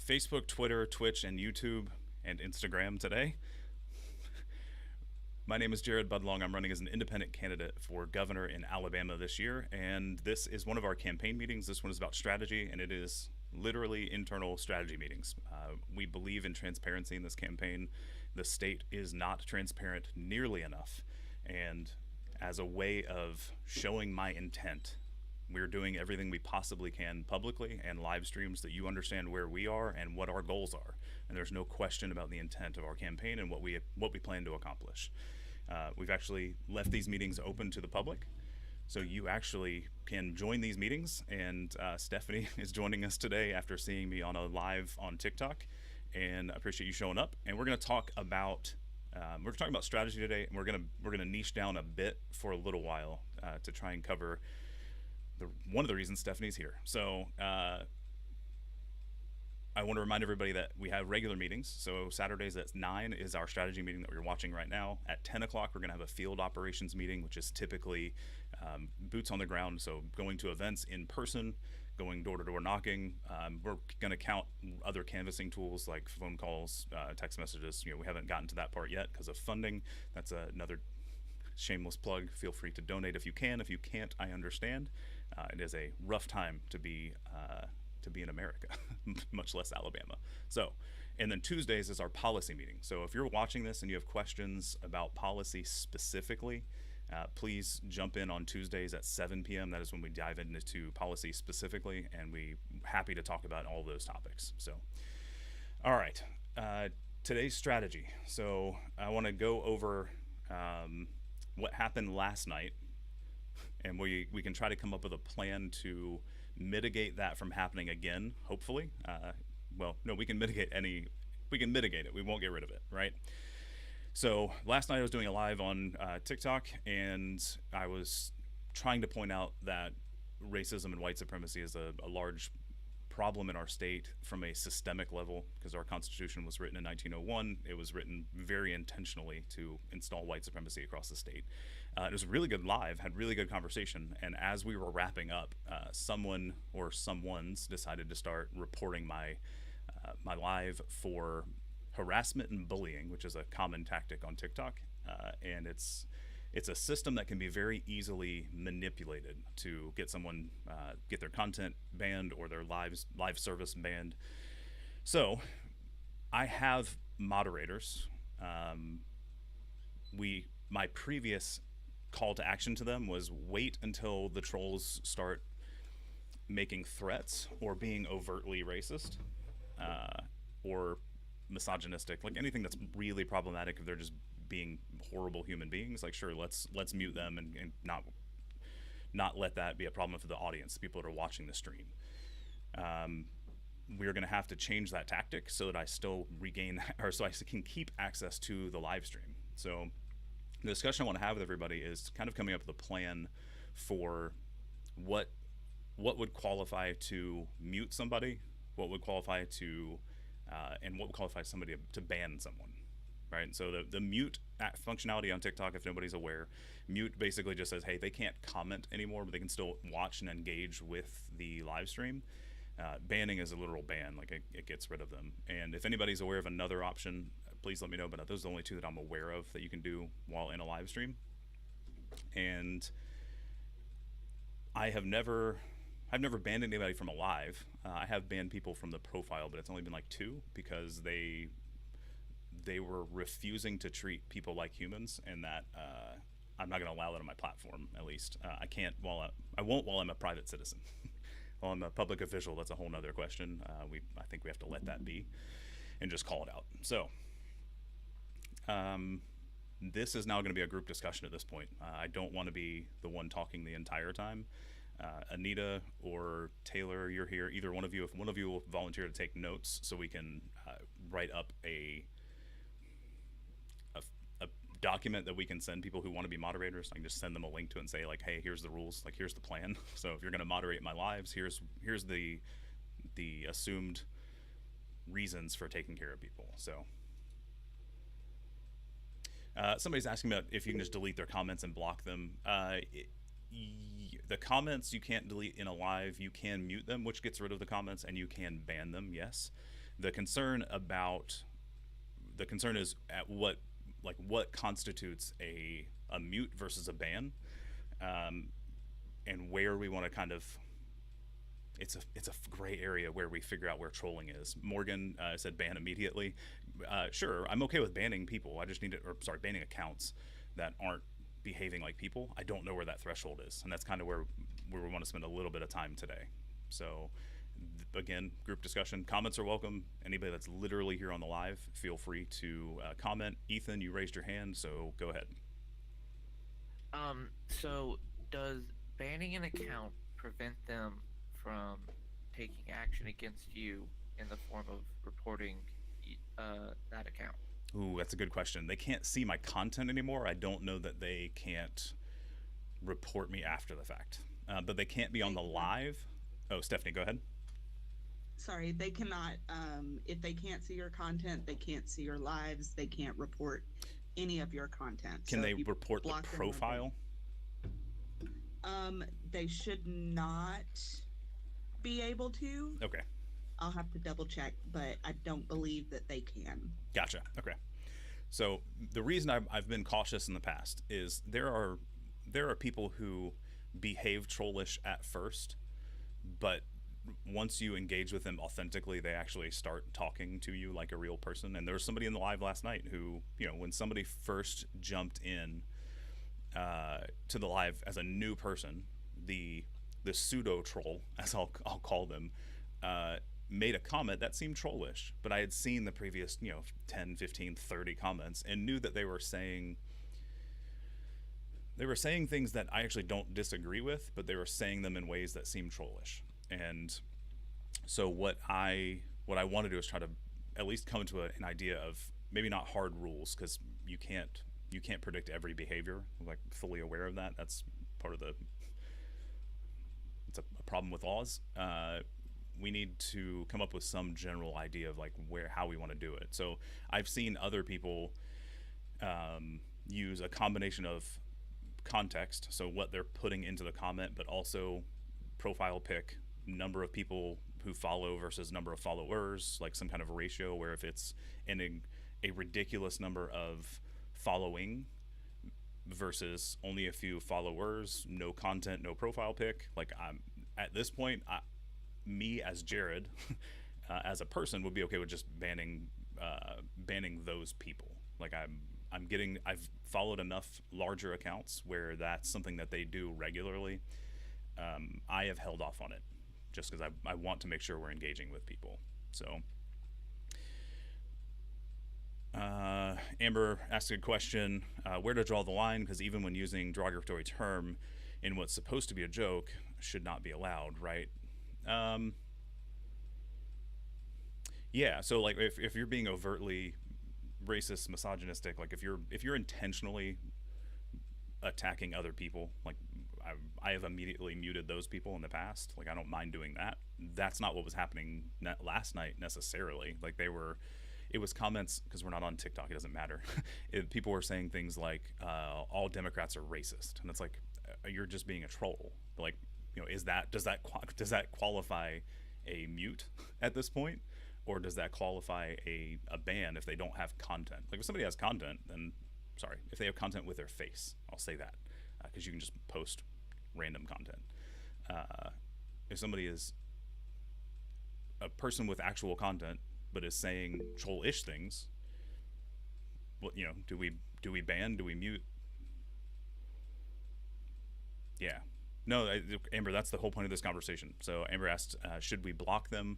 Facebook, Twitter, Twitch, and YouTube, and Instagram today. My name is Jared Budlong. I'm running as an independent candidate for governor in Alabama this year, and this is one of our campaign meetings. This one is about strategy, and it is literally internal strategy meetings. We believe in transparency in this campaign. The state is not transparent nearly enough, and as a way of showing my intent, we're doing everything we possibly can publicly and live streams that you understand where we are and what our goals are. And there's no question about the intent of our campaign and what we plan to accomplish. We've actually left these meetings open to the public, so you actually can join these meetings. And Stephanie is joining us today after seeing me on a live on TikTok, and I appreciate you showing up. And we're going to talk about strategy today, and we're gonna niche down a bit for a little while to try and cover one of the reasons Stephanie's here. So I want to remind everybody that we have regular meetings. So Saturdays at 9 is our strategy meeting that we're watching right now. At 10 o'clock, we're going to have a field operations meeting, which is typically boots on the ground. So going to events in person, going door-to-door knocking. We're going to count other canvassing tools like phone calls, text messages. We haven't gotten to that part yet because of funding. That's another shameless plug. Feel free to donate if you can. If you can't, I understand. It is a rough time to be in America, much less Alabama. So, and then Tuesdays is our policy meeting. So if you're watching this and you have questions about policy specifically, please jump in on Tuesdays at 7 p.m. That is when we dive into policy specifically, and we're happy to talk about all those topics. So, all right, today's strategy. So I want to go over what happened last night, and we can try to come up with a plan to mitigate that from happening again, hopefully. We can mitigate it. We won't get rid of it, right? So last night I was doing a live on TikTok, and I was trying to point out that racism and white supremacy is a large problem in our state from a systemic level, because our Constitution was written in 1901. It was written very intentionally to install white supremacy across the state. It was a really good live, had really good conversation, and as we were wrapping up, someone or someones decided to start reporting my live for harassment and bullying, which is a common tactic on TikTok, and it's a system that can be very easily manipulated to get someone get their content banned or their live service banned. So I have moderators. My previous call to action to them was wait until the trolls start making threats or being overtly racist or misogynistic, like anything that's really problematic. If they're just being horrible human beings, like, sure, let's mute them and not let that be a problem for the audience, people that are watching the stream. We're going to have to change that tactic so that I still regain, or so I can keep access to the live stream. So the discussion I want to have with everybody is kind of coming up with a plan for what would qualify to mute somebody, what would qualify to and what would qualify somebody to ban someone. Right, so the mute functionality on TikTok, if nobody's aware, mute basically just says, hey, they can't comment anymore, but they can still watch and engage with the live stream. Banning is a literal ban, like it gets rid of them. And if anybody's aware of another option, please let me know, but those are the only two that I'm aware of that you can do while in a live stream. And I've never banned anybody from a live. I have banned people from the profile, but it's only been like 2 because they were refusing to treat people like humans, and that I'm not going to allow that on my platform. At least I won't while I'm a private citizen. While I'm a public official, that's a whole nother question. I think we have to let that be and just call it out. So this is now going to be a group discussion at this point. I don't want to be the one talking the entire time. Anita or Taylor, you're here. Either one of you, if one of you will volunteer to take notes so we can write up a document that we can send people who want to be moderators. I can just send them a link to it and say, like, hey, here's the rules, like, here's the plan. So if you're going to moderate my lives, here's the assumed reasons for taking care of people. So somebody's asking about if you can just delete their comments and block them. The comments you can't delete in a live. You can mute them, which gets rid of the comments, and you can ban them, yes. The concern is at what constitutes a mute versus a ban, um, and where we want to kind of it's a gray area where we figure out where trolling is. Morgan said ban immediately. Sure, I'm okay with banning people. I just need to, or sorry, banning accounts that aren't behaving like people. I don't know where that threshold is, and that's kind of where we want to spend a little bit of time today. So, again, group discussion. Comments are welcome. Anybody that's literally here on the live, feel free to comment. Ethan, you raised your hand, so go ahead. So does banning an account prevent them from taking action against you in the form of reporting that account? Ooh, that's a good question. They can't see my content anymore. I don't know that they can't report me after the fact, but they can't be on the live. Oh, Stephanie, go ahead. Sorry, they cannot, if they can't see your content, they can't see your lives, they can't report any of your content. Can So they if you report the block them or profile? they should not be able to. Okay, I'll have to double check, but I don't believe that they can. gotcha. Okay, so the reason I've been cautious in the past is there are people who behave trollish at first, but once you engage with them authentically, they actually start talking to you like a real person. And there was somebody in the live last night who, when somebody first jumped in to the live as a new person, the pseudo troll, as I'll call them, made a comment that seemed trollish. But I had seen the previous 10, 15, 30 comments and knew that they were saying things that I actually don't disagree with, but they were saying them in ways that seemed trollish. And so what I want to do is try to at least come to an idea of maybe not hard rules, because you can't predict every behavior. I'm like fully aware of that. That's part of it's a problem with laws. We need to come up with some general idea of like how we want to do it. So I've seen other people use a combination of context, so what they're putting into the comment, but also profile pic, number of people who follow versus number of followers, like some kind of ratio where if it's a ridiculous number of following versus only a few followers, no content, no profile pic, like I'm at this point, me as Jared as a person would be okay with just banning those people. Like I've followed enough larger accounts where that's something that they do regularly. I have held off on it just because I want to make sure we're engaging with people. So Amber asked a question, where to draw the line, because even when using derogatory term in what's supposed to be a joke should not be allowed, right? Yeah, so like if you're being overtly racist, misogynistic, like if you're intentionally attacking other people, like I have immediately muted those people in the past. Like I don't mind doing that. That's not what was happening last night necessarily. Like it was comments, because we're not on TikTok, it doesn't matter. People were saying things like all Democrats are racist, and it's like you're just being a troll. Like does that qualify a mute at this point? Or does that qualify a ban if they don't have content? Like if somebody has content, then sorry. If they have content with their face, I'll say that, because you can just post random content. If somebody is a person with actual content but is saying troll-ish things, well, do we ban? Do we mute? Yeah. No, Amber, that's the whole point of this conversation. So Amber asked, should we block them?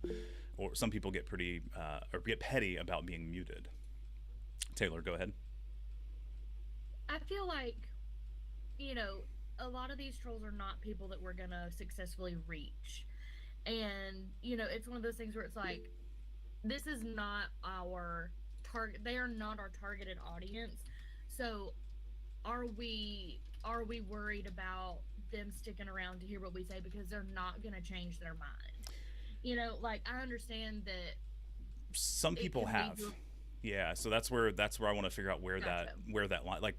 Or some people get or get petty about being muted. Taylor, go ahead. I feel like, a lot of these trolls are not people that we're going to successfully reach. And, it's one of those things where it's like, this is not our target. They are not our targeted audience. So are we worried about them sticking around to hear what we say, because they're not going to change their mind? Like I understand that some people have, yeah. So that's where I want to figure out where Gotcha. that line, like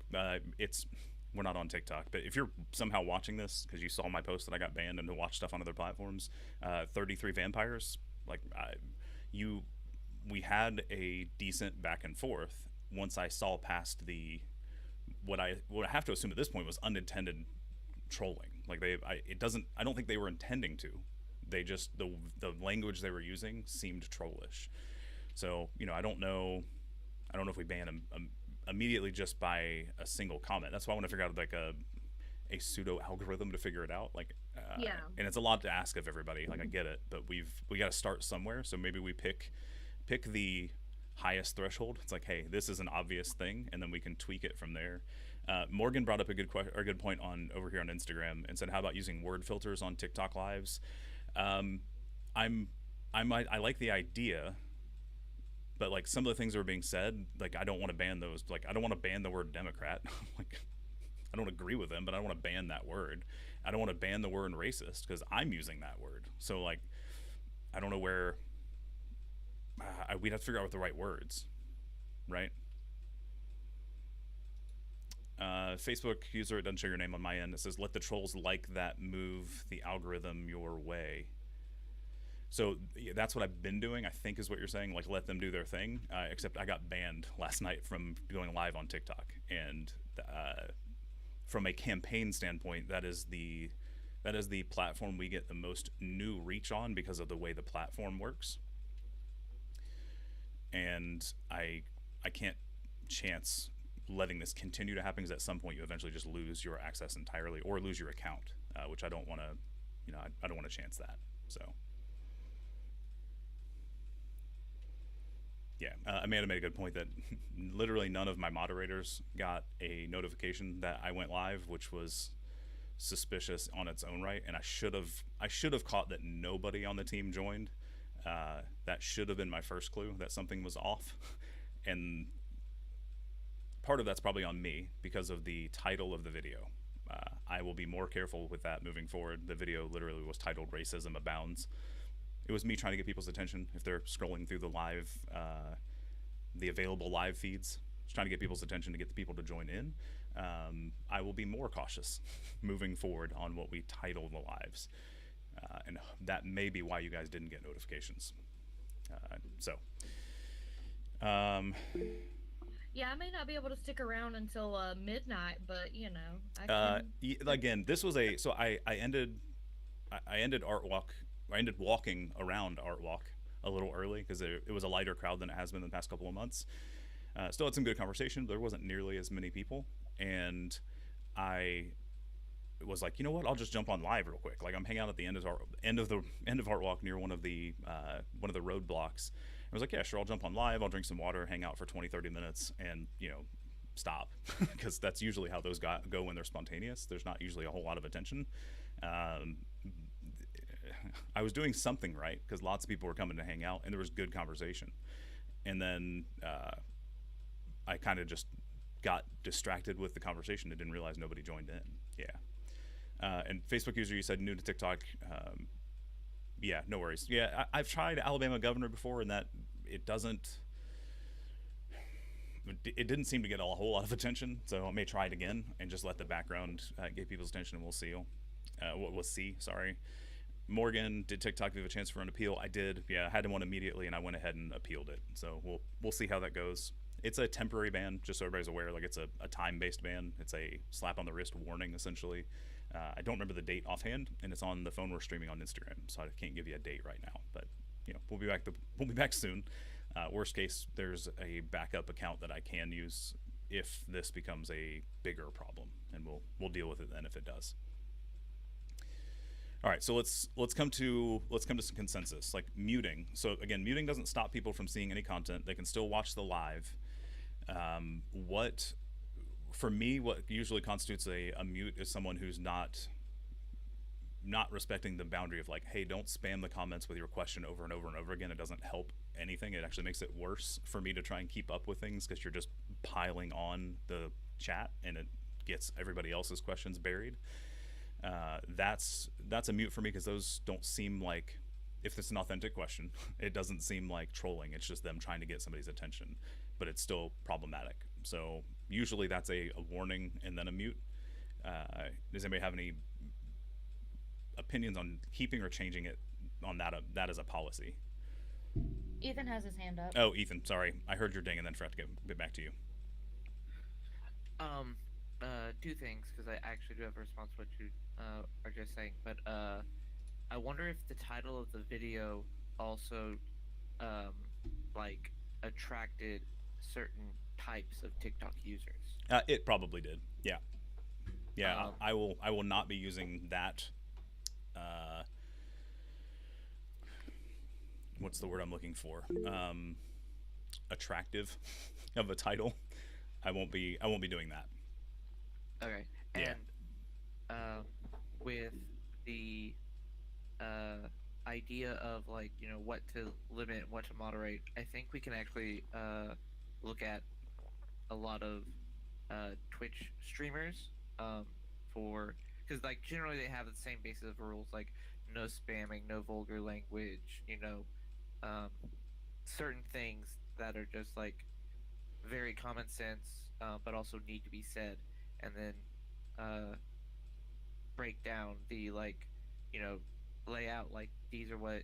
we're not on TikTok, but if you're somehow watching this because you saw my post that I got banned and to watch stuff on other platforms, 33 vampires, like we had a decent back and forth once I saw past the what I have to assume at this point was unintended trolling. Like I don't think they were intending to. They just the language they were using seemed trollish. So I don't know if we ban them immediately just by a single comment. That's why I want to figure out like a pseudo algorithm to figure it out. Like Yeah. and it's a lot to ask of everybody. Like I get it, but we got to start somewhere. So maybe we pick the highest threshold. It's like, hey, this is an obvious thing, and then we can tweak it from there. Morgan brought up a good point on over here on Instagram and said, how about using word filters on TikTok lives? I like the idea, but like some of the things that were being said, like I don't want to ban those. Like I don't want to ban the word Democrat. Like I don't agree with them, but I don't want to ban that word. I don't want to ban the word racist because I'm using that word. So like I don't know where we'd have to figure out what the right words, right? Facebook user, it doesn't show your name on my end. It says, let the trolls like that move the algorithm your way. So that's what I've been doing, I think is what you're saying, like let them do their thing, except I got banned last night from going live on TikTok. And from a campaign standpoint, that is the platform we get the most new reach on because of the way the platform works. And I can't chance letting this continue to happen because at some point you eventually just lose your access entirely or lose your account, which I don't want to, I don't want to chance that. So yeah, Amanda made a good point that literally none of my moderators got a notification that I went live, which was suspicious on its own right. And I should have caught that nobody on the team joined. That should have been my first clue that something was off. And part of that's probably on me because of the title of the video. I will be more careful with that moving forward. The video literally was titled Racism Abounds. It was me trying to get people's attention if they're scrolling through the available live feeds, just trying to get people's attention to get the people to join in. I will be more cautious moving forward on what we title the lives. And that may be why you guys didn't get notifications. Yeah, I may not be able to stick around until midnight, but I can. Again, this was I ended Art Walk. I ended walking around Art Walk a little early because it was a lighter crowd than it has been the past couple of months. Still had some good conversation, but there wasn't nearly as many people. And I was like, you know what? I'll just jump on live real quick. Like I'm hanging out at the end of Art Walk near one of the roadblocks. I was like, yeah, sure, I'll jump on live. I'll drink some water, hang out for 20, 30 minutes, and stop, because that's usually how those go when they're spontaneous. There's not usually a whole lot of attention. I was doing something right because lots of people were coming to hang out, and there was good conversation. And then I kind of just got distracted with the conversation and didn't realize nobody joined in. Yeah. And Facebook user, you said new to TikTok. Yeah, no worries. Yeah, I've tried Alabama governor before, and that it didn't seem to get a whole lot of attention. So I may try it again and just let the background get people's attention, and we'll see. We'll see. Sorry. Morgan, did TikTok give a chance for an appeal? I did. Yeah, I had one immediately, and I went ahead and appealed it. So we'll see how that goes. It's a temporary ban, just so everybody's aware. Like it's a time-based ban. It's a slap on the wrist warning, essentially. I don't remember the date offhand, and it's on the phone we're streaming on Instagram, so I can't give you a date right now. But we'll be back. We'll be back soon. Worst case, there's a backup account that I can use if this becomes a bigger problem, and we'll deal with it then if it does. All right, so let's come to some consensus, like muting. So again, muting doesn't stop people from seeing any content. They can still watch the live. For me, what usually constitutes a mute is someone who's not respecting the boundary of like, hey, don't spam the comments with your question over and over and over again. It doesn't help anything. It actually makes it worse for me to try and keep up with things because you're just piling on the chat and it gets everybody else's questions buried. That's a mute for me because those don't seem like, if it's an authentic question, it doesn't seem like trolling. It's just them trying to get somebody's attention, but it's still problematic. So usually that's a warning and then a mute. Does anybody have any opinions on keeping or changing it on that as a policy? Ethan has his hand up. Oh, Ethan, sorry. I heard your ding and then forgot to get back to you. Two things, because I actually do have a response to what you are just saying. But I wonder if the title of the video also like attracted certain types of TikTok users. It probably did. Yeah. Yeah. Um, I will not be using that. What's the word I'm looking for? Attractive of a title. I won't be doing that. Okay. Yeah. And with the idea of like, you know, what to limit, what to moderate, I think we can actually look at a lot of Twitch streamers for, because like generally they have the same basis of rules, like no spamming, no vulgar language, you know, certain things that are just like very common sense, but also need to be said, and then break down the, like, you know, lay out like these are what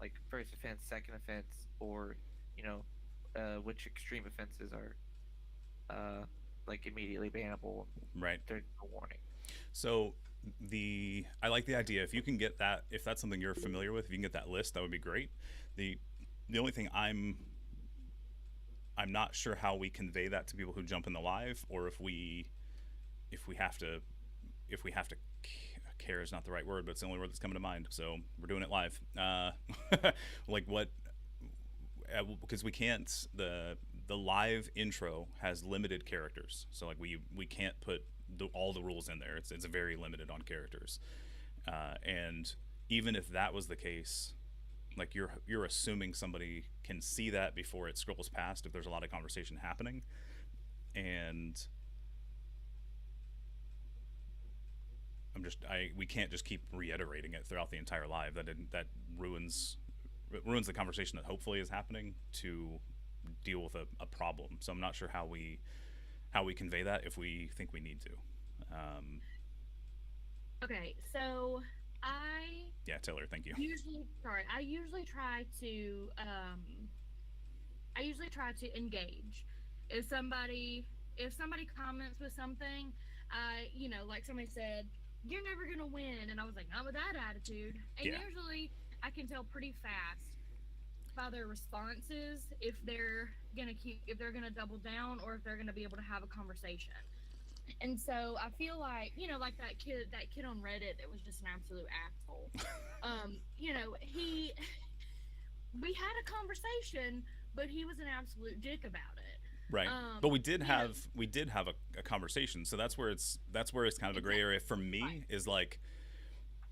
like first offense, second offense, or you know which extreme offenses are like immediately bannable. Right. There's no warning. So I like the idea. If you can get that, if that's something you're familiar with, if you can get that list, that would be great. The only thing I'm not sure how we convey that to people who jump in the live, or if we have to care is not the right word, but it's the only word that's coming to mind. So we're doing it live. Like what? Because we can't. The live intro has limited characters, so like we can't put all the rules in there. It's very limited on characters, and even if that was the case, like you're assuming somebody can see that before it scrolls past if there's a lot of conversation happening, and we can't just keep reiterating it throughout the entire live. That ruins the conversation that hopefully is happening to deal with a problem. So I'm not sure how we convey that if we think we need to. Okay, so Yeah, Taylor, thank you. I usually try to engage. If somebody comments with something, you know, like somebody said, "You're never gonna win," and I was like, "Not with that attitude." And Yeah. usually, I can tell pretty fast by their responses if they're gonna double down or if they're gonna be able to have a conversation. And so I feel like, you know, like that kid on Reddit that was just an absolute asshole. You know, we had a conversation, but he was an absolute dick about it. Right. But we did you know- have a conversation. So that's where it's kind of a gray area for me. Right. Is like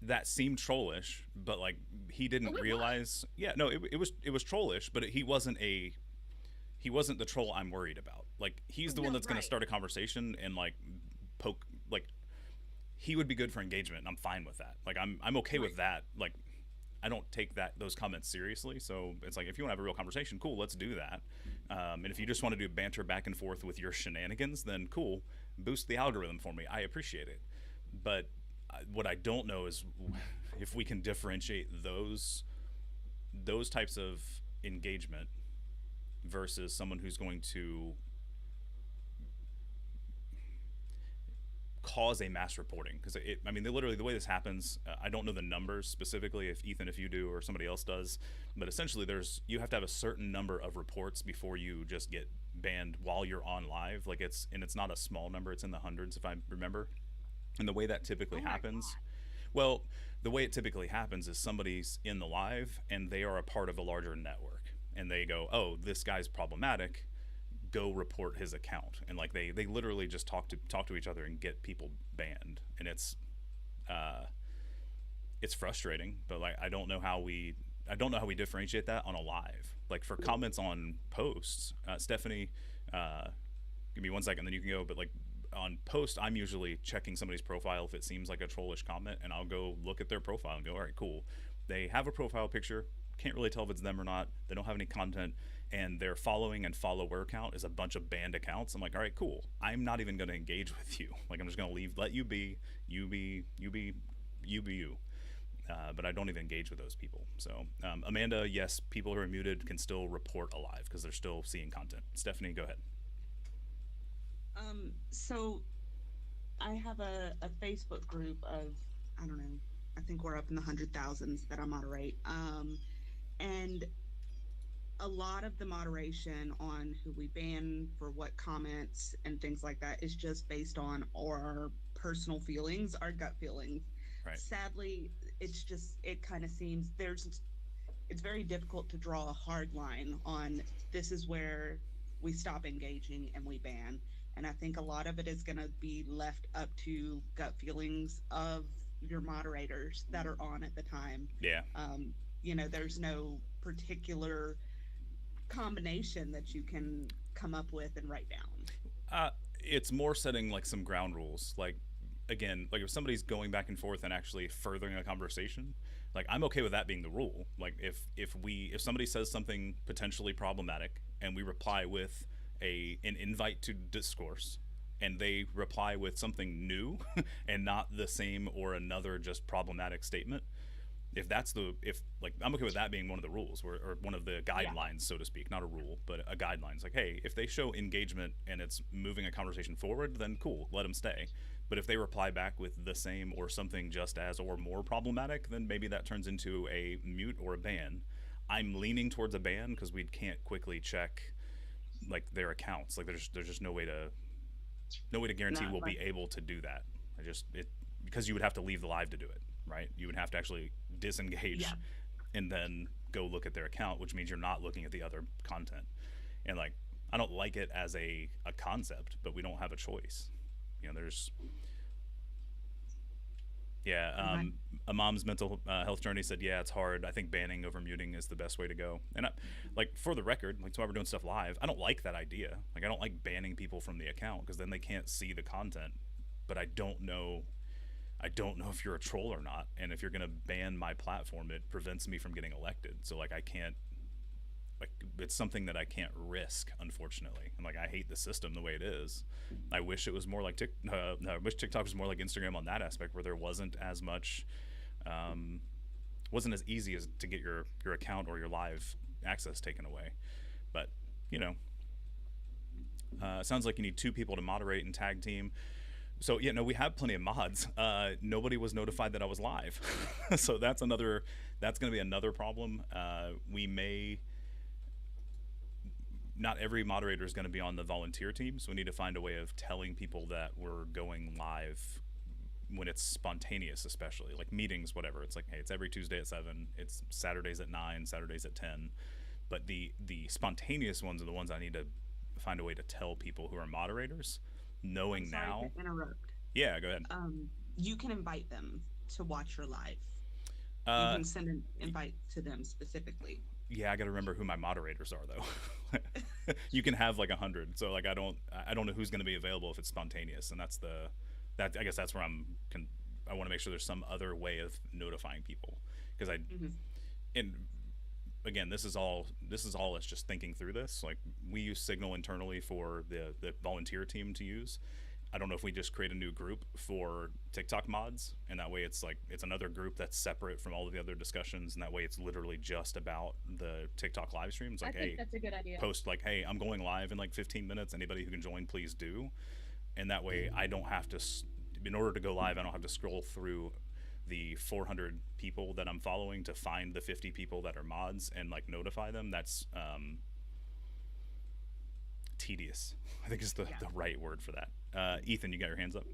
that seemed trollish, but like he didn't Oh, it realize. Yeah, no, it was trollish, but he wasn't the troll I'm worried about. Like he's the one No, that's going to right. start a conversation and like poke, like he would be good for engagement, and I'm fine with that. Like I'm okay with that. Like I don't take those comments seriously. So it's like if you want to have a real conversation, cool, let's do that. And if you just want to do banter back and forth with your shenanigans, then cool, boost the algorithm for me. I appreciate it. But what I don't know is if we can differentiate those types of engagement versus someone who's going to cause a mass reporting. Because I mean, literally the way this happens, I don't know the numbers specifically, if you do or somebody else does, but essentially you have to have a certain number of reports before you just get banned while you're on live. Like it's not a small number, it's in the hundreds if I remember. And the way that typically Oh my happens, God. well, the way it typically happens is somebody's in the live and they are a part of a larger network, and they go, oh, this guy's problematic, go report his account. And like they literally just talk to each other and get people banned. And it's frustrating, but like I don't know how we differentiate that on a live. Like for comments on posts, Stephanie, give me 1 second, then you can go. But like on post, I'm usually checking somebody's profile if it seems like a trollish comment, and I'll go look at their profile and go, all right, cool. They have a profile picture. Can't really tell if it's them or not. They don't have any content, and their following and follower count is a bunch of banned accounts. I'm like, all right, cool. I'm not even going to engage with you. Like I'm just going to let you be you. but I don't even engage with those people. So Amanda, yes, people who are muted can still report alive because they're still seeing content. Stephanie, go ahead. So I have a Facebook group of, I don't know, I think we're up in the 100,000s that I moderate. And a lot of the moderation on who we ban for what comments and things like that is just based on our personal feelings, our gut feelings. Right. Sadly, it kind of seems it's very difficult to draw a hard line on this is where we stop engaging and we ban. And I think a lot of it is going to be left up to gut feelings of your moderators that are on at the time. Yeah. There's no particular combination that you can come up with and write down. It's more setting like some ground rules. Like, again, like if somebody's going back and forth and actually furthering a conversation, like I'm okay with that being the rule. Like if somebody says something potentially problematic and we reply with an invite to discourse, and they reply with something new and not the same or another just problematic statement, if I'm okay with that being one of the rules or one of the guidelines, so to speak, not a rule, but a guideline. It's like, hey, if they show engagement and it's moving a conversation forward, then cool, let them stay. But if they reply back with the same or something just as or more problematic, then maybe that turns into a mute or a ban. I'm leaning towards a ban because we can't quickly check like their accounts. Like there's just no way to guarantee we'll be able to do that. Because you would have to leave the live to do it, right? You would have to actually disengage and then go look at their account, which means you're not looking at the other content. And like, I don't like it as a concept, but we don't have a choice. There's a mom's mental health journey said, yeah, it's hard. I think banning over muting is the best way to go. And like, for the record, like, that's why we're doing stuff live. I don't like that idea. Like, I don't like banning people from the account because then they can't see the content. But I don't know if you're a troll or not. And if you're going to ban my platform, it prevents me from getting elected. So like, it's something that I can't risk, unfortunately. And like, I hate the system the way it is. I wish it was more like I wish TikTok was more like Instagram on that aspect, where there wasn't as much, wasn't as easy as to get your account or your live access taken away. But it sounds like you need 2 people to moderate and tag team. So we have plenty of mods. Nobody was notified that I was live, so that's going to be another problem. Not every moderator is going to be on the volunteer team, so we need to find a way of telling people that we're going live when it's spontaneous, especially like meetings, whatever. It's like, hey, it's every Tuesday at 7, it's Saturdays at 9, Saturdays at 10. But the spontaneous ones are the ones I need to find a way to tell people who are moderators, knowing I'm sorry now. to interrupt. Yeah, go ahead. You can invite them to watch your live. You can send an invite to them specifically. Yeah, I got to remember who my moderators are, though. You can have like 100, so like I don't know who's going to be available if it's spontaneous, and I guess that's where I want to make sure there's some other way of notifying people, because and again, this is all us just thinking through this. Like, we use Signal internally for the volunteer team to use. I don't know if we just create a new group for TikTok mods, and that way it's another group that's separate from all of the other discussions, and that way it's literally just about the TikTok live stream. It's like, I think that's a good idea. Post like, hey, I'm going live in like 15 minutes. Anybody who can join, please do. And that way I don't have to, in order to go live, I don't have to scroll through the 400 people that I'm following to find the 50 people that are mods and like notify them. That's tedious, I think is the right word for that. Ethan, you got your hands up?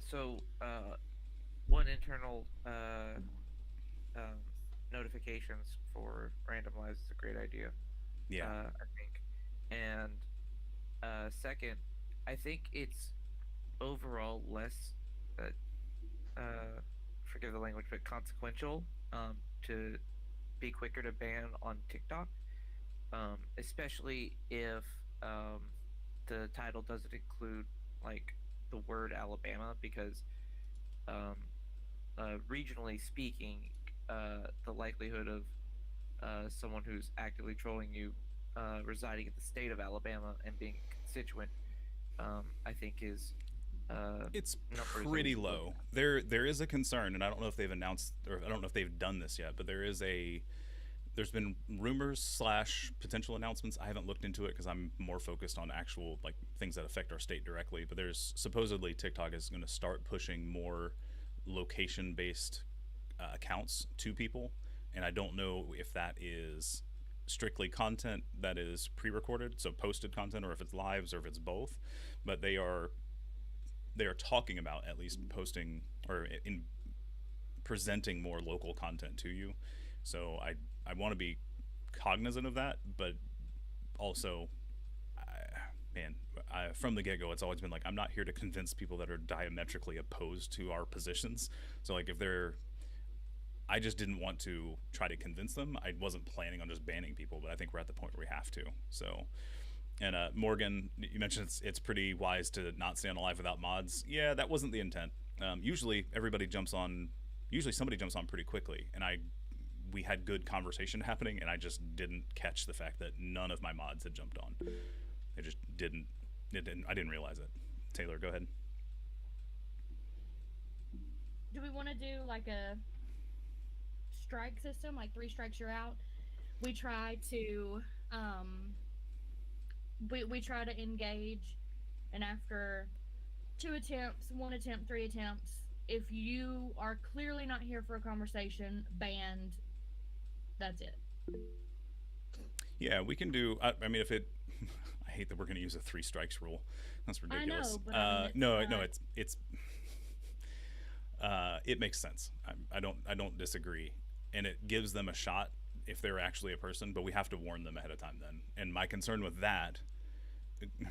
So one internal notifications for random lives is a great idea. Yeah. I think. And second, I think it's overall less forgive the language, but consequential to be quicker to ban on TikTok, especially if the title doesn't include like the word Alabama, because regionally speaking, the likelihood of someone who's actively trolling you residing in the state of Alabama and being a constituent, I think is It's numbers that we pretty should look low. at? There is a concern, and I don't know if they've announced or I don't know if they've done this yet, but there's been rumors slash potential announcements. I haven't looked into it because I'm more focused on actual like things that affect our state directly. But there's supposedly TikTok is going to start pushing more location based accounts to people, and I don't know if that is strictly content that is pre-recorded, so posted content, or if it's lives, or if it's both. But they are talking about at least posting or in presenting more local content to you. So I want to be cognizant of that, but also, man, from the get go, it's always been like I'm not here to convince people that are diametrically opposed to our positions. So like if they're I just didn't want to try to convince them. I wasn't planning on just banning people, but I think we're at the point where we have to. So, and Morgan, you mentioned it's pretty wise to not stay on live without mods. Yeah, that wasn't the intent. Usually everybody jumps on. Usually somebody jumps on pretty quickly, and we had good conversation happening, and I just didn't catch the fact that none of my mods had jumped on. They just didn't. It didn't. I didn't realize it. Taylor, go ahead. Do we want to do like a strike system, like 3 strikes you're out? We try to we try to engage, and after 2 attempts, 1 attempt, 3 attempts, if you are clearly not here for a conversation, banned. That's it. Yeah, we can do. I mean, if it, I hate that we're going to use a 3 strikes rule. That's ridiculous. I know, but I mean, no, it's it makes sense. I don't disagree, and it gives them a shot if they're actually a person. But we have to warn them ahead of time then. And my concern with that.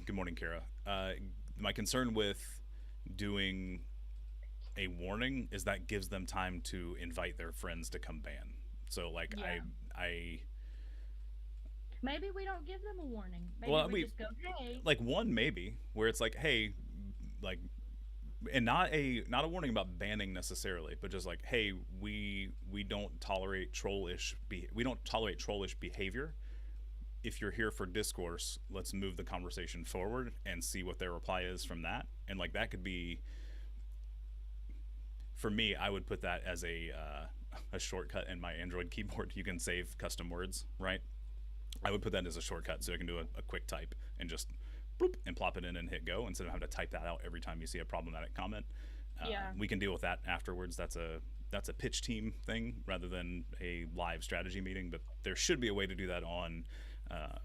Good morning, Kara. My concern with doing a warning is that gives them time to invite their friends to come ban. So like Yeah. I maybe we don't give them a warning. Maybe Well, we we- just go, hey. like one maybe where it's like, hey, like, and not a warning about banning necessarily, but just like, hey, we don't tolerate trollish behavior. If you're here for discourse, let's move the conversation forward and see what their reply is from that. And like that could be, for me, I would put that as a shortcut in my Android keyboard. You can save custom words, right? I would put that as a shortcut so I can do a quick type and just bloop and plop it in and hit go instead of having to type that out every time you see a problematic comment. Yeah. We can deal with that afterwards. That's a pitch team thing rather than a live strategy meeting, but there should be a way to do that on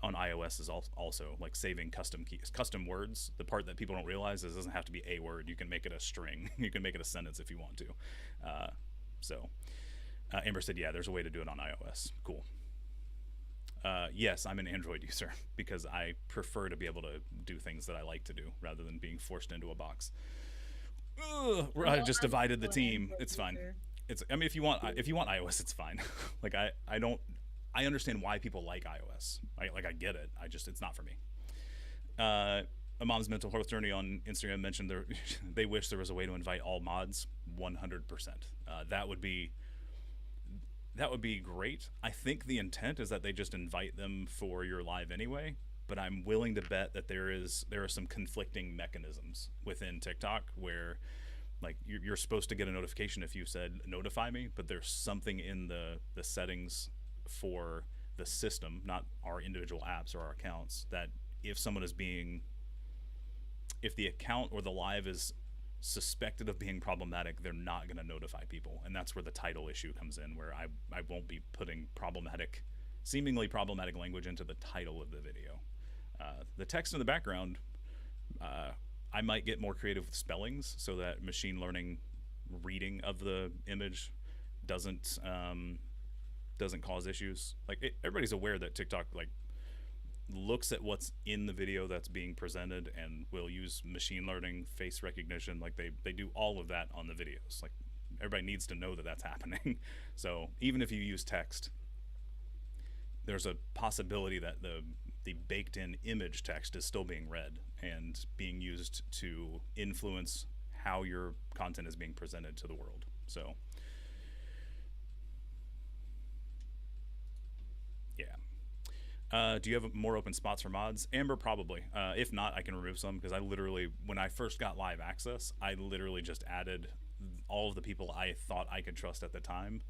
iOS is also like saving custom keys, custom words. The part that people don't realize is it doesn't have to be a word. You can make it a string. You can make it a sentence if you want to. Amber said, yeah, there's a way to do it on iOS. Cool. Yes, I'm an Android user because I prefer to be able to do things that I like to do rather than being forced into a box. I just divided the team. It's fine. I mean, if you want iOS, it's fine. Like I understand why people like iOS. I get it. It's not for me. A mom's mental health journey on Instagram mentioned they wish there was a way to invite all mods. 100%. That would be great. I think the intent is that they just invite them for your live anyway. But I'm willing to bet that there are some conflicting mechanisms within TikTok where, like, you're supposed to get a notification if you said notify me, but there's something in the settings for the system, not our individual apps or our accounts, that if the account or the live is suspected of being problematic, they're not going to notify people. And that's where the title issue comes in, where I won't be putting seemingly problematic language into the title of the video. The text in the background, I might get more creative with spellings so that machine learning reading of the image doesn't cause issues. Like everybody's aware that TikTok looks at what's in the video that's being presented and will use machine learning, face recognition. Like they do all of that on the videos. Like everybody needs to know that that's happening. So even if you use text, there's a possibility that the baked in image text is still being read and being used to influence how your content is being presented to the world. So yeah. Do you have more open spots for mods? Amber, probably. If not, I can remove some because I literally, when I first got live access, I literally just added all of the people I thought I could trust at the time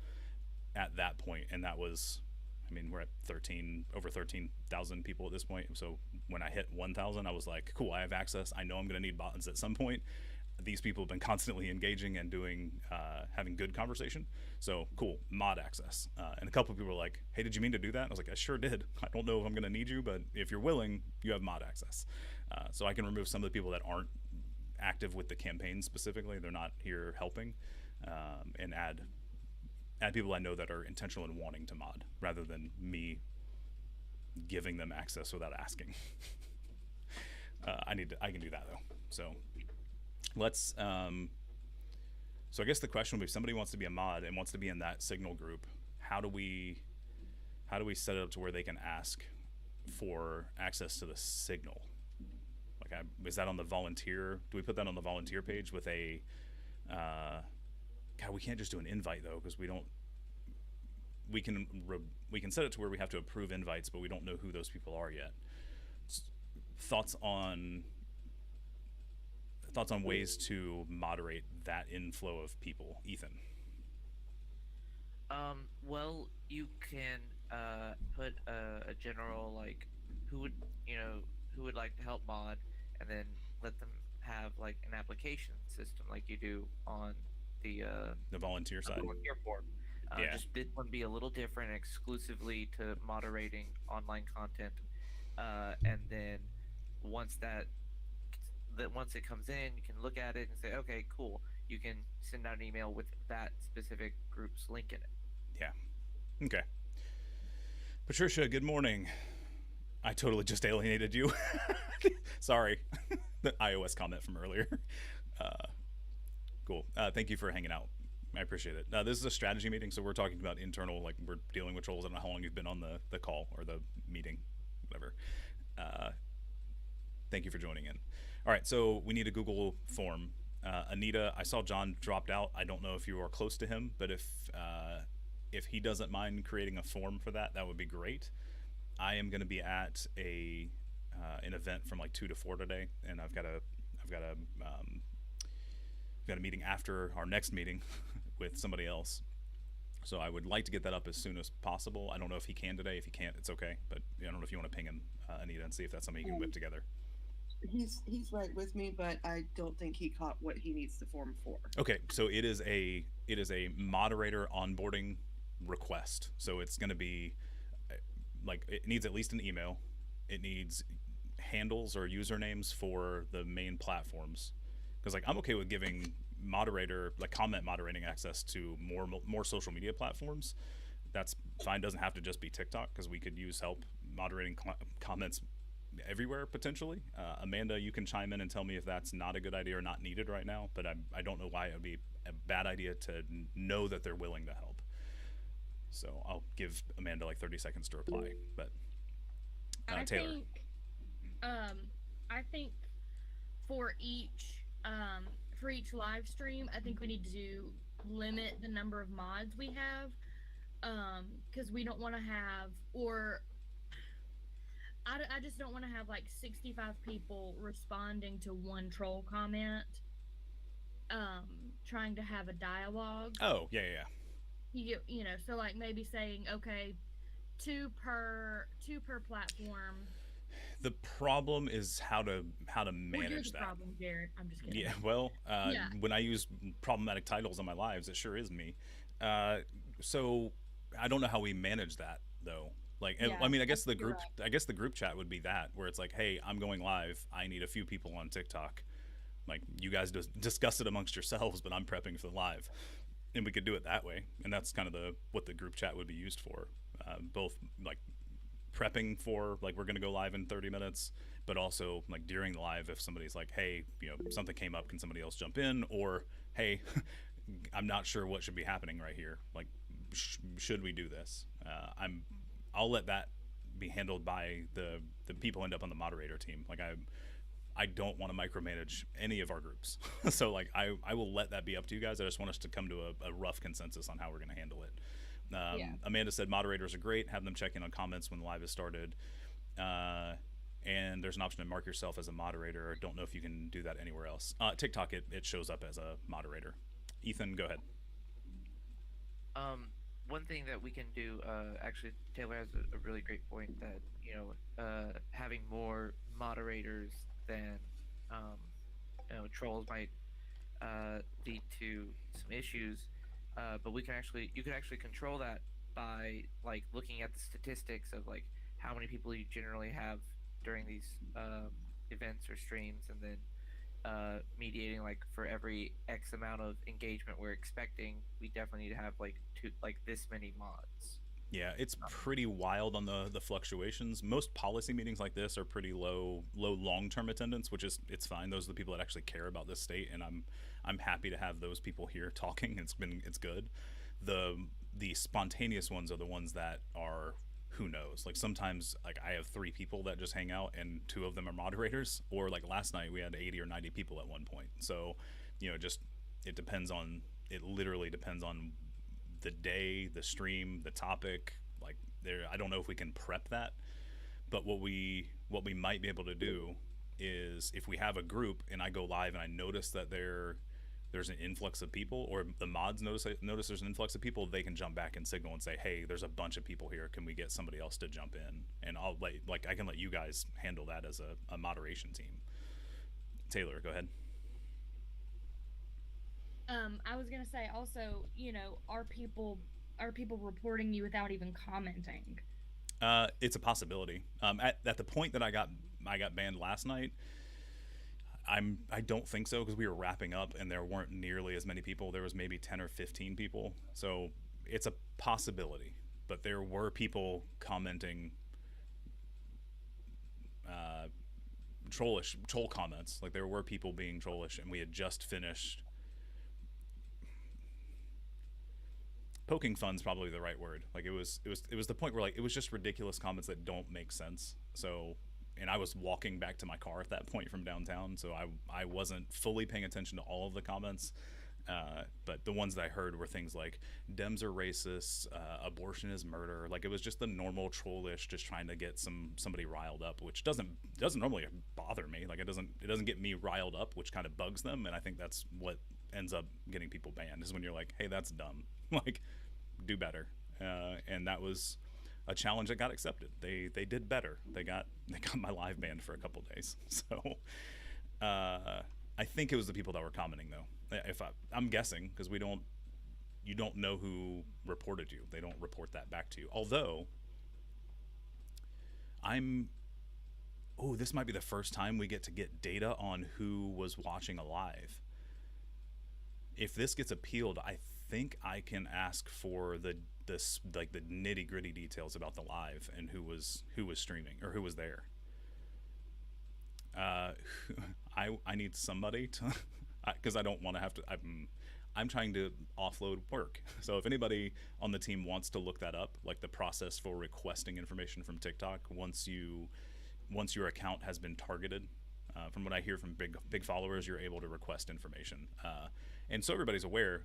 at that point, and that was, I mean, we're at over 13,000 people at this point. So when I hit 1,000, I was like, cool, I have access. I know I'm going to need mods at some point. These people have been constantly engaging and doing, having good conversation. So cool, mod access. And a couple of people were like, hey, did you mean to do that? And I was like, I sure did. I don't know if I'm going to need you, but if you're willing, you have mod access. So I can remove some of the people that aren't active with the campaign specifically. They're not here helping, and add people I know that are intentional in wanting to mod rather than me giving them access without asking. I can do that though. So let's, so I guess the question would be, if somebody wants to be a mod and wants to be in that Signal group, how do we set it up to where they can ask for access to the Signal? Like, is that on the volunteer? Do we put that on the volunteer page with a, God, we can't just do an invite though, because we can set it to where we have to approve invites, but we don't know who those people are yet. Thoughts on ways to moderate that inflow of people, Ethan? Well, you can put a general, like, who would like to help mod, and then let them have like an application system like you do on the volunteer side. Volunteer form. Yeah. Just this one be a little different, exclusively to moderating online content, and then once it comes in, you can look at it and say, okay, cool. You can send out an email with that specific group's link in it. Yeah. Okay. Patricia, good morning. I totally just alienated you. Sorry. The iOS comment from earlier. Cool. Thank you for hanging out. I appreciate it. This is a strategy meeting, so we're talking about internal, like we're dealing with trolls. I don't know how long you've been on the call or the meeting, whatever. Thank you for joining in. All right, so we need a Google form. Anita, I saw John dropped out. I don't know if you are close to him, but if he doesn't mind creating a form for that, that would be great. I am going to be at an event from like 2 to 4 today, and I've got a meeting after our next meeting with somebody else. So I would like to get that up as soon as possible. I don't know if he can today. If he can't, it's okay. But I don't know if you want to ping him, Anita, and see if that's something you can whip together. He's right with me, but I don't think he caught what he needs the form for. Okay, so it is a moderator onboarding request. So it's going to be like, it needs at least an email. It needs handles or usernames for the main platforms. Because like, I'm okay with giving comment moderating access to more social media platforms. That's fine. Doesn't have to just be TikTok, because we could use help moderating comments everywhere potentially. Amanda, you can chime in and tell me if that's not a good idea or not needed right now, but I don't know why it would be a bad idea to know that they're willing to help. So I'll give Amanda like 30 seconds to reply. But Taylor. I think for each live stream, I think we need to limit the number of mods we have, because we don't want to have, or I just don't want to have like 65 people responding to one troll comment, trying to have a dialogue. Oh, yeah. You know, so like maybe saying, okay, two per platform. The problem is how to manage that. Problem, Jared. I'm just kidding. Yeah, well, when I use problematic titles on my lives, it sure is me. So I don't know how we manage that though. Like, I mean, I guess the group chat would be that, where it's like, hey, I'm going live. I need a few people on TikTok. Like, you guys discuss it amongst yourselves, but I'm prepping for the live, and we could do it that way. And that's kind of what the group chat would be used for. Both like prepping for, like, we're going to go live in 30 minutes, but also like during the live, if somebody's like, hey, something came up, can somebody else jump in? Or, hey, I'm not sure what should be happening right here. Like, should we do this? I'll let that be handled by the people end up on the moderator team. Like, I don't want to micromanage any of our groups. So like, I will let that be up to you guys. I just want us to come to a rough consensus on how we're going to handle it. Yeah. Amanda said moderators are great. Have them check in on comments when live has started. And there's an option to mark yourself as a moderator. Don't know if you can do that anywhere else. TikTok, it shows up as a moderator. Ethan, go ahead. One thing that we can do, actually, Taylor has a really great point that, having more moderators than, trolls might lead to some issues. But you can actually control that by like looking at the statistics of like how many people you generally have during these events or streams, and then mediating like for every X amount of engagement we're expecting, we definitely need to have like this many mods. Yeah, it's pretty wild on the fluctuations. Most policy meetings like this are pretty low long-term attendance, which is, it's fine. Those are the people that actually care about this state, and I'm happy to have those people here talking. It's good. The spontaneous ones are the ones that are, who knows, like sometimes like I have 3 people that just hang out and 2 of them are moderators, or like last night we had 80 or 90 people at one point. So just it literally depends on the day, the stream, the topic. Like I don't know if we can prep that, but what we might be able to do is, if we have a group and I go live and I notice that there's an influx of people, or the mods notice there's an influx of people, they can jump back and signal and say, hey, there's a bunch of people here, can we get somebody else to jump in? And I can let you guys handle that as a moderation team. Taylor, go ahead. I was gonna say also, are people reporting you without even commenting? It's a possibility. At the point that I got banned last night, I don't think so, because we were wrapping up and there weren't nearly as many people. There was maybe 10 or 15 people. So it's a possibility, but there were people commenting troll comments. Like there were people being trollish, and we had just finished. Poking fun's probably the right word. Like it was the point where like it was just ridiculous comments that don't make sense. So, and I was walking back to my car at that point from downtown, so I wasn't fully paying attention to all of the comments. But the ones that I heard were things like Dems are racist, abortion is murder. Like it was just the normal trollish, just trying to get somebody riled up, which doesn't normally bother me. Like it doesn't get me riled up, which kind of bugs them, and I think that's what ends up getting people banned, is when you're like, hey, that's dumb. Like, do better. And that was a challenge that got accepted. They did better. They got my live banned for a couple days. So I think it was the people that were commenting though. If I'm guessing, because you don't know who reported you. They don't report that back to you. Although this might be the first time we get to get data on who was watching a live. If this gets appealed, I think I can ask for the nitty gritty details about the live and who was streaming or who was there. I need somebody to, because I don't want to have to. I'm trying to offload work. So if anybody on the team wants to look that up, like the process for requesting information from TikTok, once your account has been targeted, from what I hear from big followers, you're able to request information. And so everybody's aware.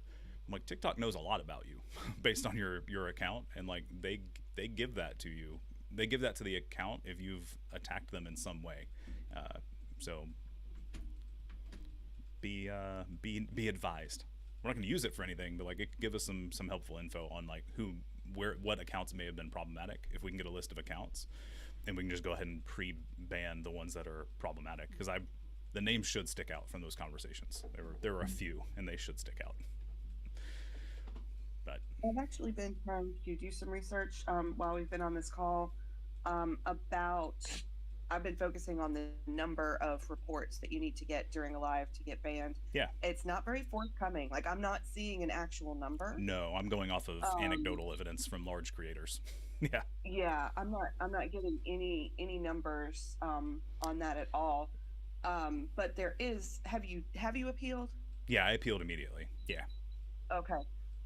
Like TikTok knows a lot about you based on your account, and like they give that to you. They give that to the account if you've attacked them in some way. So be advised. We're not going to use it for anything, but like it could give us some helpful info on like what accounts may have been problematic. If we can get a list of accounts, and we can just go ahead and pre-ban the ones that are problematic, because the names should stick out from those conversations. There were a few, and they should stick out. But I've actually been trying to do some research while we've been on this call about. I've been focusing on the number of reports that you need to get during a live to get banned. Yeah, it's not very forthcoming. Like I'm not seeing an actual number. No, I'm going off of anecdotal evidence from large creators. Yeah, I'm not getting any numbers on that at all. But there is. Have you appealed? Yeah, I appealed immediately. Yeah. Okay.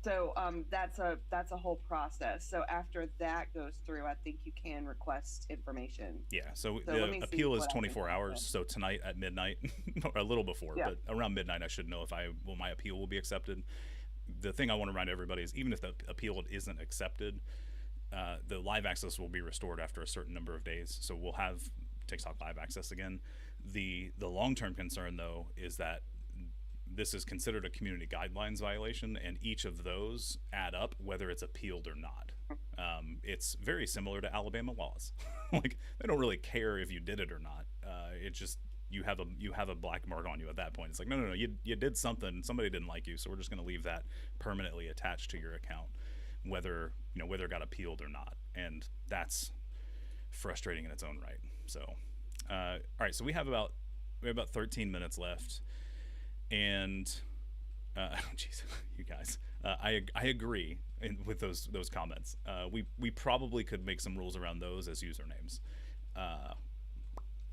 So that's a whole process. So after that goes through, I think you can request information. Yeah. So the appeal is 24 hours. So tonight at midnight, or a little before, but around midnight, I should know if my appeal will be accepted. the thing I want to remind everybody is even if the appeal isn't accepted, the live access will be restored after a certain number of days. So we'll have TikTok live access again. The long-term concern though is that this is considered a community guidelines violation, and each of those add up whether it's appealed or not. It's very similar to Alabama laws. Like they don't really care if you did it or not. It's just you have a black mark on you at that point. It's like no, you did something, somebody didn't like you, so we're just going to leave that permanently attached to your account, whether it got appealed or not. And that's frustrating in its own right. So all right, so we have about 13 minutes left, and geez, you guys, I agree with those comments. We probably could make some rules around those as usernames.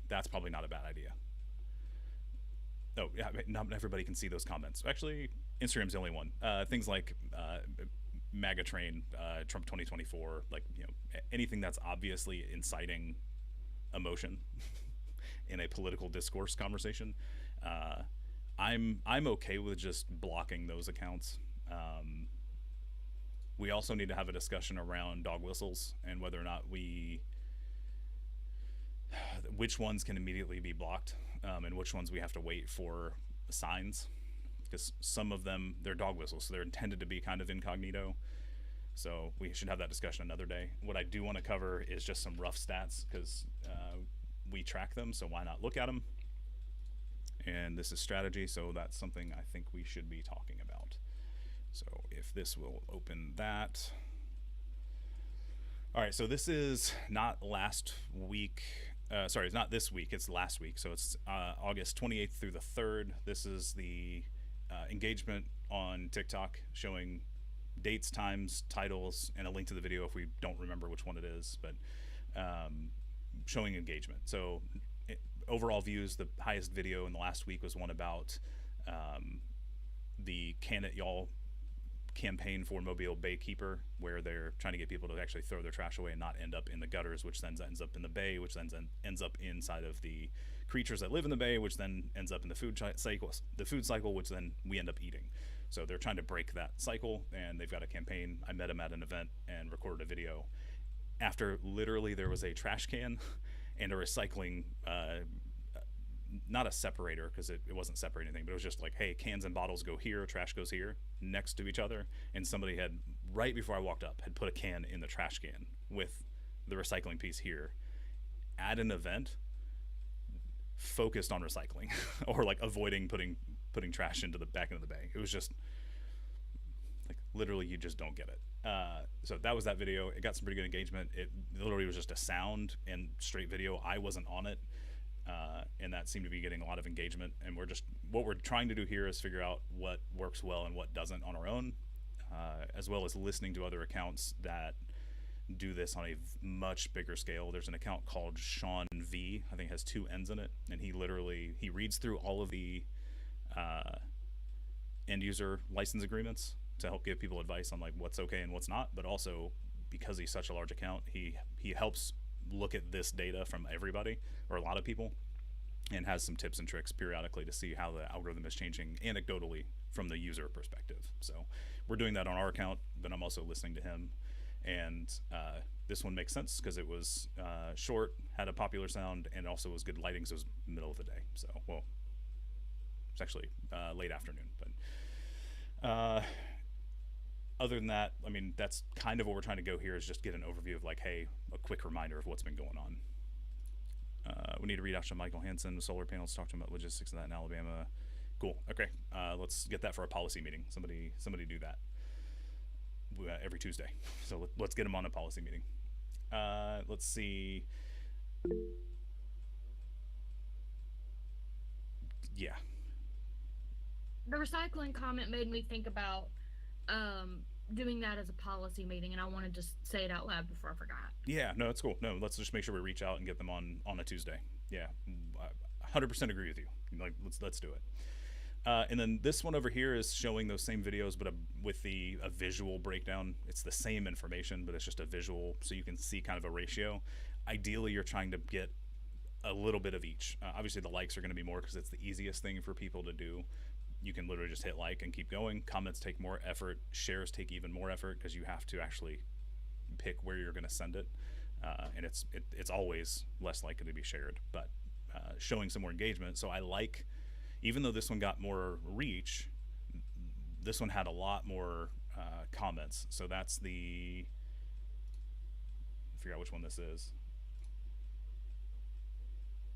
That's probably not a bad idea. Oh yeah, not everybody can see those comments. Actually, Instagram's the only one. Things like MAGA train, Trump 2024, like anything that's obviously inciting emotion in a political discourse conversation. I'm okay with just blocking those accounts. We also need to have a discussion around dog whistles and whether or not which ones can immediately be blocked, and which ones we have to wait for signs, because some of them, they're dog whistles, so they're intended to be kind of incognito. So we should have that discussion another day. What I do want to cover is just some rough stats, because we track them, so why not look at them? And this is strategy, so that's something I think we should be talking about. So if this will open that. All right, so this is not last week. Sorry, it's not this week, it's last week. So it's August 28th through the 3rd. This is the engagement on TikTok, showing dates, times, titles, and a link to the video if we don't remember which one it is, but showing engagement. So overall views, the highest video in the last week was one about the Can It Y'all campaign for Mobile Baykeeper, where they're trying to get people to actually throw their trash away and not end up in the gutters, which then ends up in the bay, which then ends up inside of the creatures that live in the bay, which then ends up in the food cycle, which then we end up eating. So they're trying to break that cycle, and they've got a campaign. I met them at an event and recorded a video after literally there was a trash can and a recycling not a separator, because it wasn't separating anything, but it was just like, hey, cans and bottles go here, trash goes here, next to each other. And somebody had, right before I walked up, had put a can in the trash can with the recycling piece here at an event focused on recycling or like avoiding putting trash back into the bay. It was just like, literally, you just don't get it. So that was that video. It got some pretty good engagement. It literally was just a sound and straight video. I wasn't on it. And that seemed to be getting a lot of engagement. And what we're trying to do here is figure out what works well and what doesn't on our own, as well as listening to other accounts that do this on a much bigger scale. There's an account called Sean V. I think it has 2 N's in it, and he reads through all of the end user license agreements to help give people advice on like what's okay and what's not. But also, because he's such a large account, he helps look at this data from everybody or a lot of people, and has some tips and tricks periodically to see how the algorithm is changing anecdotally from the user perspective. So we're doing that on our account, but I'm also listening to him. And this one makes sense because it was short, had a popular sound, and also was good lighting, so it was middle of the day. So, well, it's actually late afternoon. But other than that, I mean, that's kind of what we're trying to go here, is just get an overview of like, hey, a quick reminder of what's been going on. We need to read out to Michael Hansen, the solar panels, talk to him about logistics of that in Alabama. Cool. Okay. Let's get that for a policy meeting. Somebody do that every Tuesday. So let's get him on a policy meeting. Let's see. Yeah. The recycling comment made me think about doing that as a policy meeting, and I wanted to just say it out loud before I forgot. Yeah, no, it's cool. No, let's just make sure we reach out and get them on a Tuesday. Yeah, 100% agree with you. Like, let's do it. And then this one over here is showing those same videos, but with a visual breakdown. It's the same information, but it's just a visual, so you can see kind of a ratio. Ideally, you're trying to get a little bit of each. Obviously, the likes are going to be more because it's the easiest thing for people to do. you can literally just hit like and keep going. Comments take more effort. Shares take even more effort because you have to actually pick where you're going to send it, and it's always less likely to be shared. But showing some more engagement. So I like, even though this one got more reach, this one had a lot more comments. So that's the, figure out which one this is.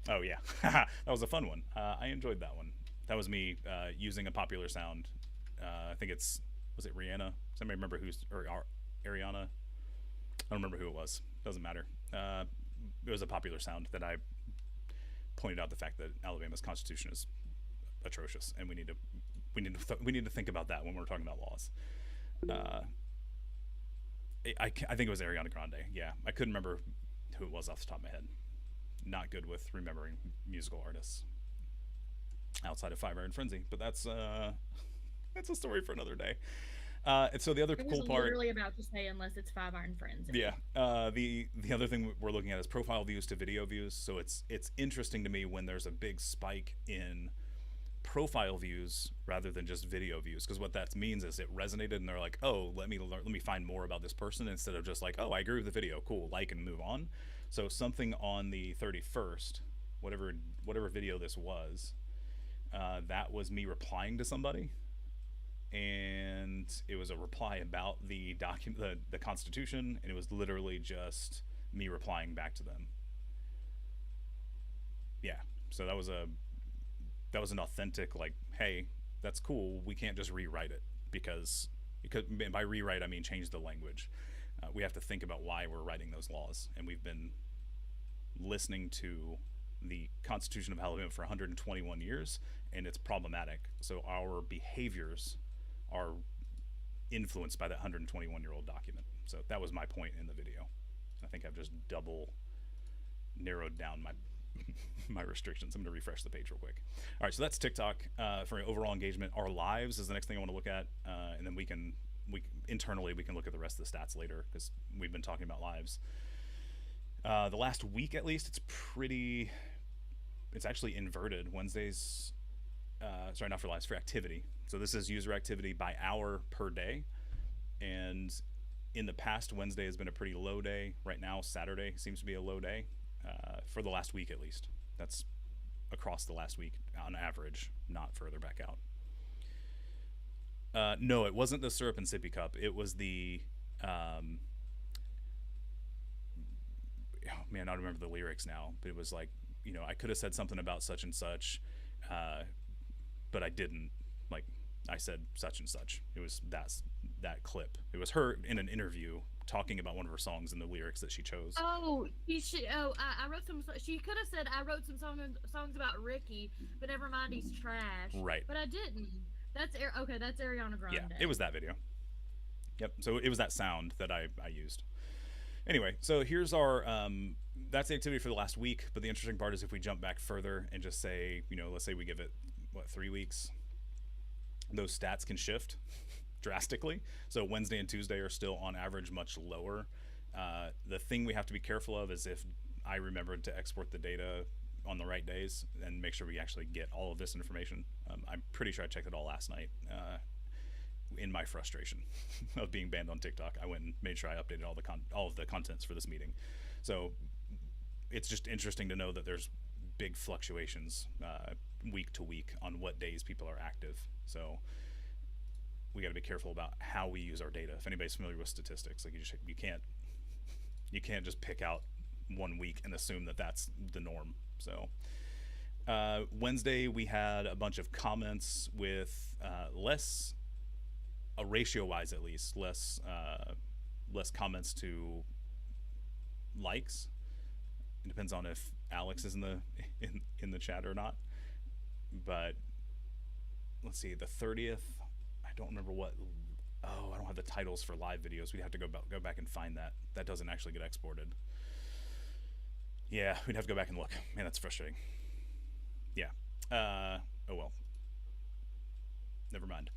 Oh yeah, that was a fun one. I enjoyed that one. That was me using a popular sound. I think was it Rihanna? Somebody remember Ariana? I don't remember who it was. Doesn't matter. It was a popular sound that I pointed out the fact that Alabama's constitution is atrocious, and we need to think about that when we're talking about laws. I think it was Ariana Grande. Yeah, I couldn't remember who it was off the top of my head. Not good with remembering musical artists outside of Five Iron Frenzy, but that's a story for another day. And so the other cool part, literally about to say, unless it's Five Iron Frenzy. Yeah. The other thing we're looking at is profile views to video views. So it's interesting to me when there's a big spike in profile views rather than just video views, because what that means is it resonated and they're like, oh, let me find more about this person, instead of just like, oh, I agree with the video, cool, like, and move on. So something on the 31st, whatever video this was, that was me replying to somebody, and it was a reply about the document, the Constitution, and it was literally just me replying back to them. Yeah, so that was an authentic, like, hey, that's cool, we can't just rewrite it, because by rewrite I mean change the language. We have to think about why we're writing those laws, and we've been listening to the Constitution of Alabama for 121 years, and it's problematic. So our behaviors are influenced by that 121-year-old document. So that was my point in the video. I think I've just double narrowed down my restrictions. I'm going to refresh the page real quick. All right, so that's TikTok for overall engagement. Our lives is the next thing I want to look at, and then we internally we can look at the rest of the stats later, because we've been talking about lives. The last week at least, it's actually inverted. Wednesdays, sorry, not for lives, for activity. So this is user activity by hour per day, and in the past, Wednesday has been a pretty low day. Right now, Saturday seems to be a low day, for the last week at least. That's across the last week on average, not further back out. No, it wasn't the syrup and sippy cup. It was the, oh man, I don't remember the lyrics now, but it was like, I could have said something about such and such, but I didn't. Like, I said such and such. It was that clip. It was her in an interview talking about one of her songs and the lyrics that she chose. Oh, I wrote some. She could have said I wrote some songs about Ricky, but never mind, he's trash. Right. But I didn't. That's Ariana Grande. Yeah, it was that video. Yep. So it was that sound that I used. Anyway, so here's our that's the activity for the last week. But the interesting part is if we jump back further and just say, let's say we give it 3 weeks, those stats can shift drastically. So Wednesday and Tuesday are still on average much lower. The thing we have to be careful of is if I remembered to export the data on the right days and make sure we actually get all of this information. I'm pretty sure I checked it all last night. In my frustration of being banned on TikTok, I went and made sure I updated all of the contents for this meeting. So it's just interesting to know that there's big fluctuations week to week on what days people are active. So we got to be careful about how we use our data. If anybody's familiar with statistics, like you can't just pick out 1 week and assume that that's the norm. So Wednesday we had a bunch of comments with less, ratio-wise at least, less comments to likes. It depends on if Alex is in the chat or not. But let's see, the 30th. I don't remember what. Oh, I don't have the titles for live videos. We'd have to go back and find that. That doesn't actually get exported. Yeah, we'd have to go back and look. Man, that's frustrating. Yeah. Oh well. Never mind.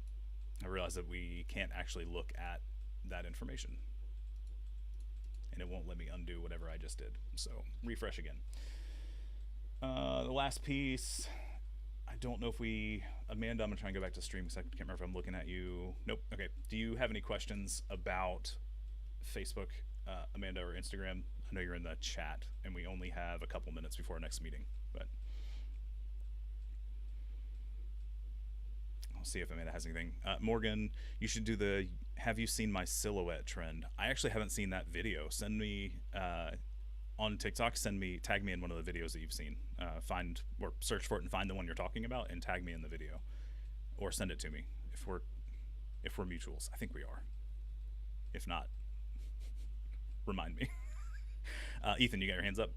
I realized that we can't actually look at that information. And it won't let me undo whatever I just did. So refresh again. The last piece, I don't know if we, Amanda, I'm gonna try and go back to stream because I can't remember if I'm looking at you. Nope. Okay. Do you have any questions about Facebook, Amanda, or Instagram? I know you're in the chat, and we only have a couple minutes before our next meeting, but I'll see if Amanda has anything. Morgan, you should do the "Have you seen my silhouette" trend. I actually haven't seen that video. Send me on TikTok. Tag me in one of the videos that you've seen. Find or search for it and find the one you're talking about, and tag me in the video, or send it to me if we're mutuals. I think we are. If not, remind me. Ethan, you got your hands up?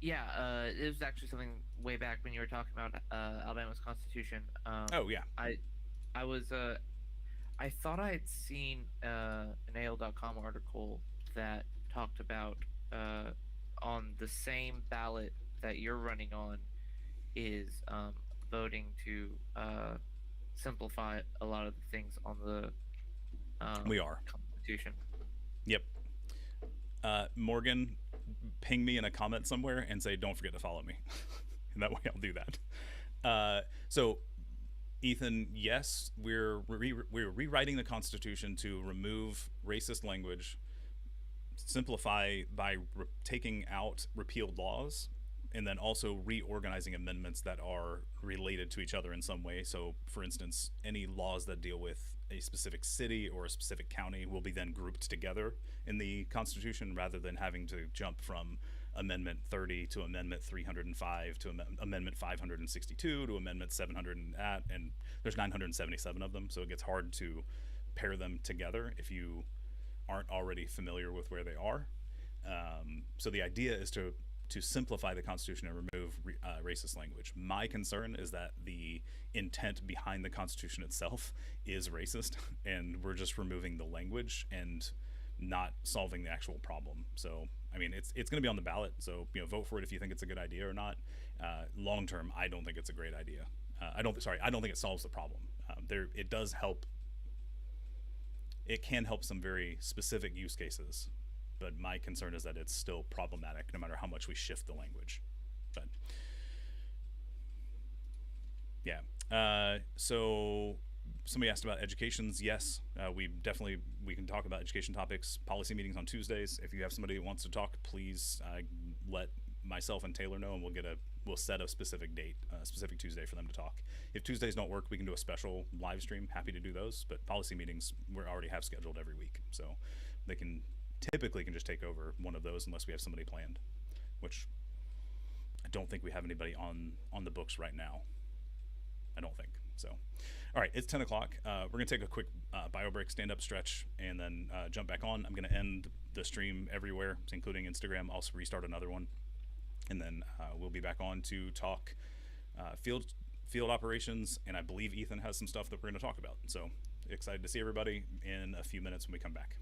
Yeah, it was actually something way back when you were talking about Alabama's constitution. Oh yeah. I was I thought I had seen an AL.com article that talked about on the same ballot that you're running on is voting to simplify a lot of the things on the We are. Constitution. Yep. Morgan, ping me in a comment somewhere and say, don't forget to follow me. And that way I'll do that. So, Ethan, yes, we're rewriting the Constitution to remove racist language, simplify by taking out repealed laws, and then also reorganizing amendments that are related to each other in some way. So, for instance, any laws that deal with a specific city or a specific county will be then grouped together in the Constitution rather than having to jump from Amendment 30 to Amendment 305 to Amendment 562 to Amendment 700 and there's 977 of them, so it gets hard to pair them together if you aren't already familiar with where they are. So the idea is to simplify the Constitution and remove racist language. My concern is that the intent behind the Constitution itself is racist, and we're just removing the language and not solving the actual problem. So, I mean, it's going to be on the ballot, so vote for it if you think it's a good idea or not. Long term, I don't think it's a great idea. I don't think it solves the problem. It does help. It can help some very specific use cases, but my concern is that it's still problematic no matter how much we shift the language. But yeah, so somebody asked about educations. Yes, we can talk about education topics. Policy meetings on Tuesdays. If you have somebody who wants to talk, please let myself and Taylor know, and we'll set a specific date, a specific Tuesday for them to talk. If Tuesdays don't work, we can do a special live stream. Happy to do those. But policy meetings we already have scheduled every week, so they can typically just take over one of those unless we have somebody planned, which I don't think we have anybody on the books right now. I don't think so. All right, it's 10 o'clock. We're gonna take a quick bio break, stand up, stretch, and then jump back on. I'm gonna end the stream everywhere, including Instagram. I'll restart another one, and then we'll be back on to talk field operations, and I believe Ethan has some stuff that we're gonna talk about. So excited to see everybody in a few minutes when we come back.